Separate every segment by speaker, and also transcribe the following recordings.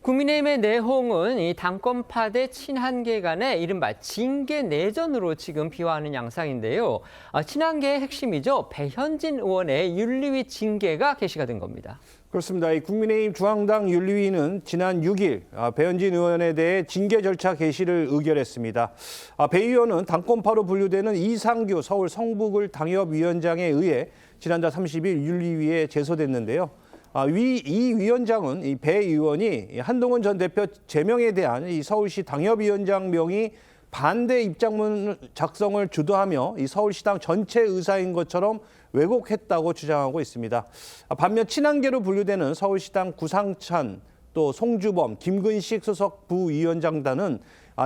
Speaker 1: 국민의힘의 내홍은 이 당권파 대 친한계 간의 이른바 징계 내전으로 지금 비화하는 양상인데요. 친한계의 핵심이죠. 배현진 의원의 윤리위 징계가 게시가 된 겁니다.
Speaker 2: 그렇습니다. 이 국민의힘 중앙당 윤리위는 지난 6일 배현진 의원에 대해 징계 절차 개시를 의결했습니다. 배 의원은 당권파로 분류되는 이상규 서울 성북을 당협위원장에 의해 지난달 30일 윤리위에 제소됐는데요. 이 위원장은 이 배 의원이 한동훈 전 대표 제명에 대한 이 서울시 당협위원장 명의 반대 입장문 작성을 주도하며 이 서울시당 전체 의사인 것처럼 왜곡했다고 주장하고 있습니다. 반면 친한계로 분류되는 서울시당 구상찬, 또 송주범, 김근식 수석 부위원장단은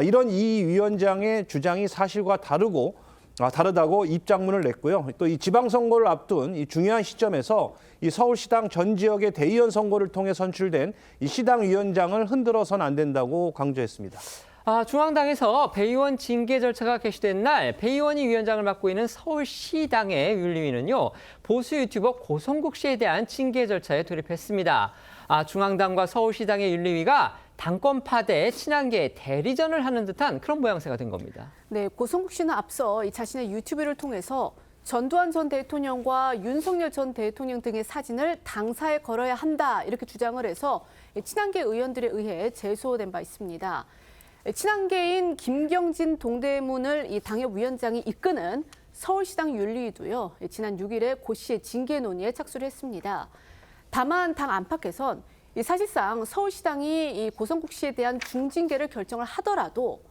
Speaker 2: 이런 이 위원장의 주장이 사실과 다르다고 입장문을 냈고요. 또 이 지방선거를 앞둔 이 중요한 시점에서 이 서울시당 전 지역의 대의원 선거를 통해 선출된 이 시당 위원장을 흔들어서는 안 된다고 강조했습니다.
Speaker 1: 중앙당에서 배 의원 징계 절차가 개시된 날 배 의원이 위원장을 맡고 있는 서울시당의 윤리위는요. 보수 유튜버 고성국 씨에 대한 징계 절차에 돌입했습니다. 중앙당과 서울시당의 윤리위가 당권파 대 친한계 대리전을 하는 듯한 그런 모양새가 된 겁니다.
Speaker 3: 네, 고성국 씨는 앞서 자신의 유튜브를 통해서 전두환 전 대통령과 윤석열 전 대통령 등의 사진을 당사에 걸어야 한다 이렇게 주장을 해서 친한계 의원들에 의해 제소된 바 있습니다. 친한계인 김경진 동대문을 이 당협위원장이 이끄는 서울시당 윤리위도요. 지난 6일에 고 씨의 징계 논의에 착수를 했습니다. 다만 당 안팎에선 사실상 서울시당이 이 고성국 씨에 대한 중징계를 결정을 하더라도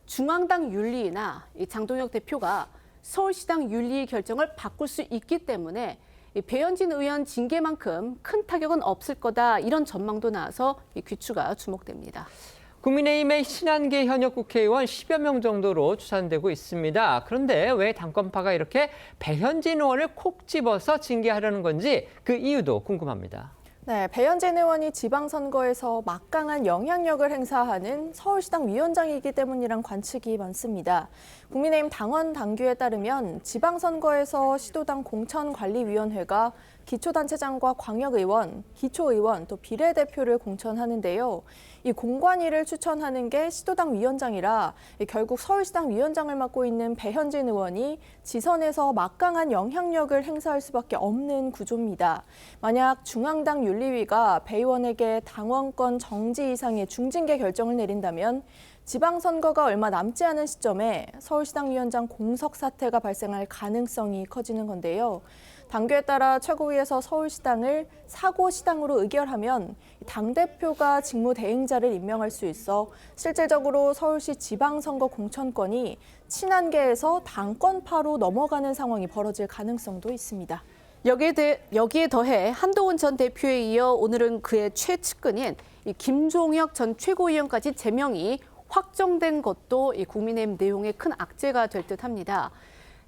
Speaker 3: 중앙당 윤리위나 장동혁 대표가 서울시당 윤리위 결정을 바꿀 수 있기 때문에 배현진 의원 징계만큼 큰 타격은 없을 거다 이런 전망도 나와서 귀추가 주목됩니다.
Speaker 1: 국민의힘의 친한계 현역 국회의원 10여 명 정도로 추산되고 있습니다. 그런데 왜 당권파가 이렇게 배현진 의원을 콕 집어서 징계하려는 건지 그 이유도 궁금합니다.
Speaker 4: 네, 배현진 의원이 지방선거에서 막강한 영향력을 행사하는 서울시당 위원장이기 때문이란 관측이 많습니다. 국민의힘 당원 당규에 따르면 지방선거에서 시도당 공천관리위원회가 기초단체장과 광역의원, 기초의원, 또 비례대표를 공천하는데요. 이 공관위를 추천하는 게 시도당 위원장이라 결국 서울시당 위원장을 맡고 있는 배현진 의원이 지선에서 막강한 영향력을 행사할 수밖에 없는 구조입니다. 만약 중앙당 윤리위가 배 의원에게 당원권 정지 이상의 중징계 결정을 내린다면 지방선거가 얼마 남지 않은 시점에 서울시당 위원장 공석 사태가 발생할 가능성이 커지는 건데요. 당규에 따라 최고위에서 서울시당을 사고시당으로 의결하면 당대표가 직무대행자를 임명할 수 있어 실질적으로 서울시 지방선거 공천권이 친한계에서 당권파로 넘어가는 상황이 벌어질 가능성도 있습니다.
Speaker 3: 여기에 더해 한동훈 전 대표에 이어 오늘은 그의 최측근인 김종혁 전 최고위원까지 제명이 확정된 것도 국민의힘 내용의 큰 악재가 될 듯합니다.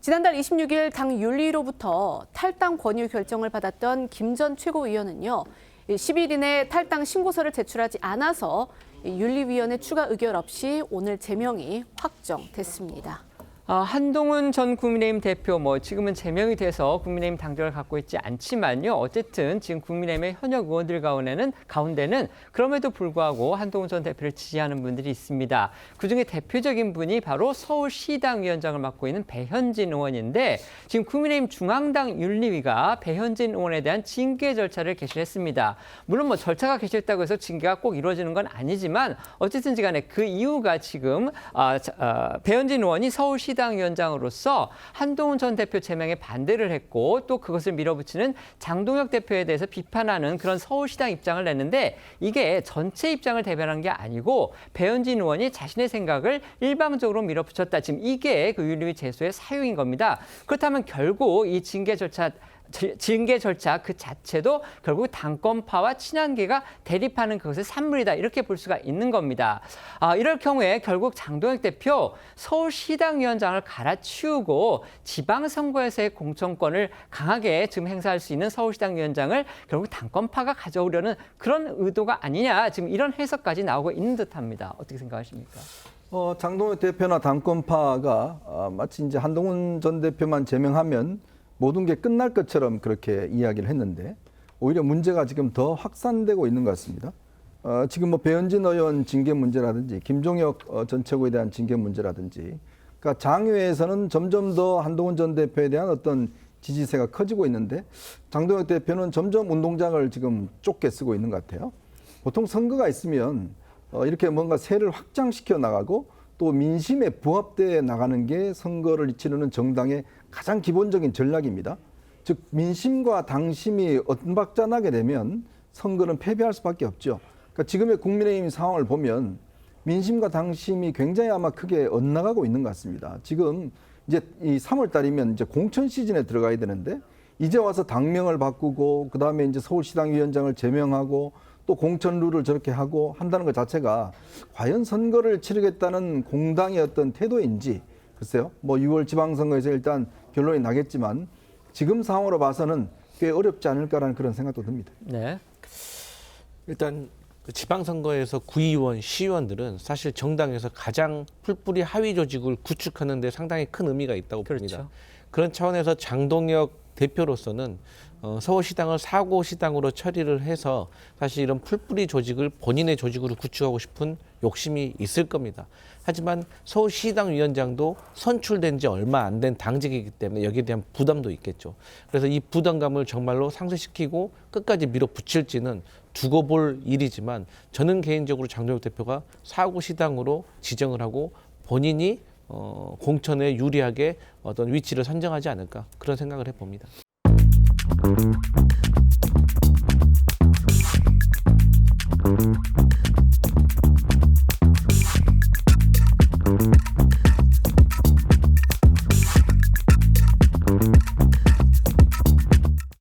Speaker 3: 지난달 26일 당 윤리로부터 탈당 권유 결정을 받았던 김 전 최고위원은요. 10일 이내 탈당 신고서를 제출하지 않아서 윤리위원회 추가 의결 없이 오늘 제명이 확정됐습니다.
Speaker 1: 한동훈 전 국민의힘 대표 지금은 제명이 돼서 국민의힘 당적을 갖고 있지 않지만요. 어쨌든 지금 국민의힘의 현역 의원들 가운데는 그럼에도 불구하고 한동훈 전 대표를 지지하는 분들이 있습니다. 그중에 대표적인 분이 바로 서울시당 위원장을 맡고 있는 배현진 의원인데 지금 국민의힘 중앙당 윤리위가 배현진 의원에 대한 징계 절차를 개시했습니다. 물론 절차가 개시했다고 해서 징계가 꼭 이루어지는 건 아니지만 어쨌든지 간에 그 이유가 지금 배현진 의원이 서울시당 위원장으로서 한동훈 전 대표 제명에 반대를 했고 또 그것을 밀어붙이는 장동혁 대표에 대해서 비판하는 그런 서울시당 입장을 냈는데 이게 전체 입장을 대변한 게 아니고 배현진 의원이 자신의 생각을 일방적으로 밀어붙였다. 지금 이게 그 윤리위 제소의 사유인 겁니다. 그렇다면 결국 이 징계 절차 그 자체도 결국 당권파와 친한계가 대립하는 그것의 산물이다. 이렇게 볼 수가 있는 겁니다. 이럴 경우에 결국 장동혁 대표 서울시당 위원장을 갈아치우고 지방선거에서의 공천권을 강하게 지금 행사할 수 있는 서울시당 위원장을 결국 당권파가 가져오려는 그런 의도가 아니냐. 지금 이런 해석까지 나오고 있는 듯합니다. 어떻게 생각하십니까?
Speaker 5: 장동혁 대표나 당권파가 마치 이제 한동훈 전 대표만 제명하면 모든 게 끝날 것처럼 그렇게 이야기를 했는데 오히려 문제가 지금 더 확산되고 있는 것 같습니다. 지금 뭐 배현진 의원 징계 문제라든지 김종혁 전 최고에 대한 징계 문제라든지, 그러니까 장외에서는 점점 더 한동훈 전 대표에 대한 어떤 지지세가 커지고 있는데 장동혁 대표는 점점 운동장을 지금 좁게 쓰고 있는 것 같아요. 보통 선거가 있으면 이렇게 뭔가 세를 확장시켜 나가고 또 민심에 부합돼 나가는 게 선거를 치르는 정당의 가장 기본적인 전략입니다. 즉 민심과 당심이 엇박자나게 되면 선거는 패배할 수밖에 없죠. 그러니까 지금의 국민의힘 상황을 보면 민심과 당심이 굉장히 아마 크게 엇나가고 있는 것 같습니다. 지금 이제 이 3월 달이면 이제 공천 시즌에 들어가야 되는데 이제 와서 당명을 바꾸고 그다음에 이제 서울시당 위원장을 제명하고 또 공천 룰을 저렇게 하고 한다는 것 자체가 과연 선거를 치르겠다는 공당의 어떤 태도인지 글쎄요. 뭐 6월 지방선거에서 일단 결론이 나겠지만 지금 상황으로 봐서는 꽤 어렵지 않을까라는 그런 생각도 듭니다.
Speaker 1: 네.
Speaker 6: 일단 그 지방선거에서 구의원, 시의원들은 사실 정당에서 가장 풀뿌리 하위 조직을 구축하는 데 상당히 큰 의미가 있다고 봅니다.
Speaker 1: 그렇죠.
Speaker 6: 그런 차원에서 장동혁 대표로서는 서울시당을 사고시당으로 처리를 해서 사실 이런 풀뿌리 조직을 본인의 조직으로 구축하고 싶은 욕심이 있을 겁니다. 하지만 서울시당 위원장도 선출된 지 얼마 안 된 당직이기 때문에 여기에 대한 부담도 있겠죠. 그래서 이 부담감을 정말로 상쇄시키고 끝까지 밀어붙일지는 두고 볼 일이지만 저는 개인적으로 장동혁 대표가 사고시당으로 지정을 하고 본인이 공천에 유리하게 어떤 위치를 선정하지 않을까 그런 생각을 해봅니다.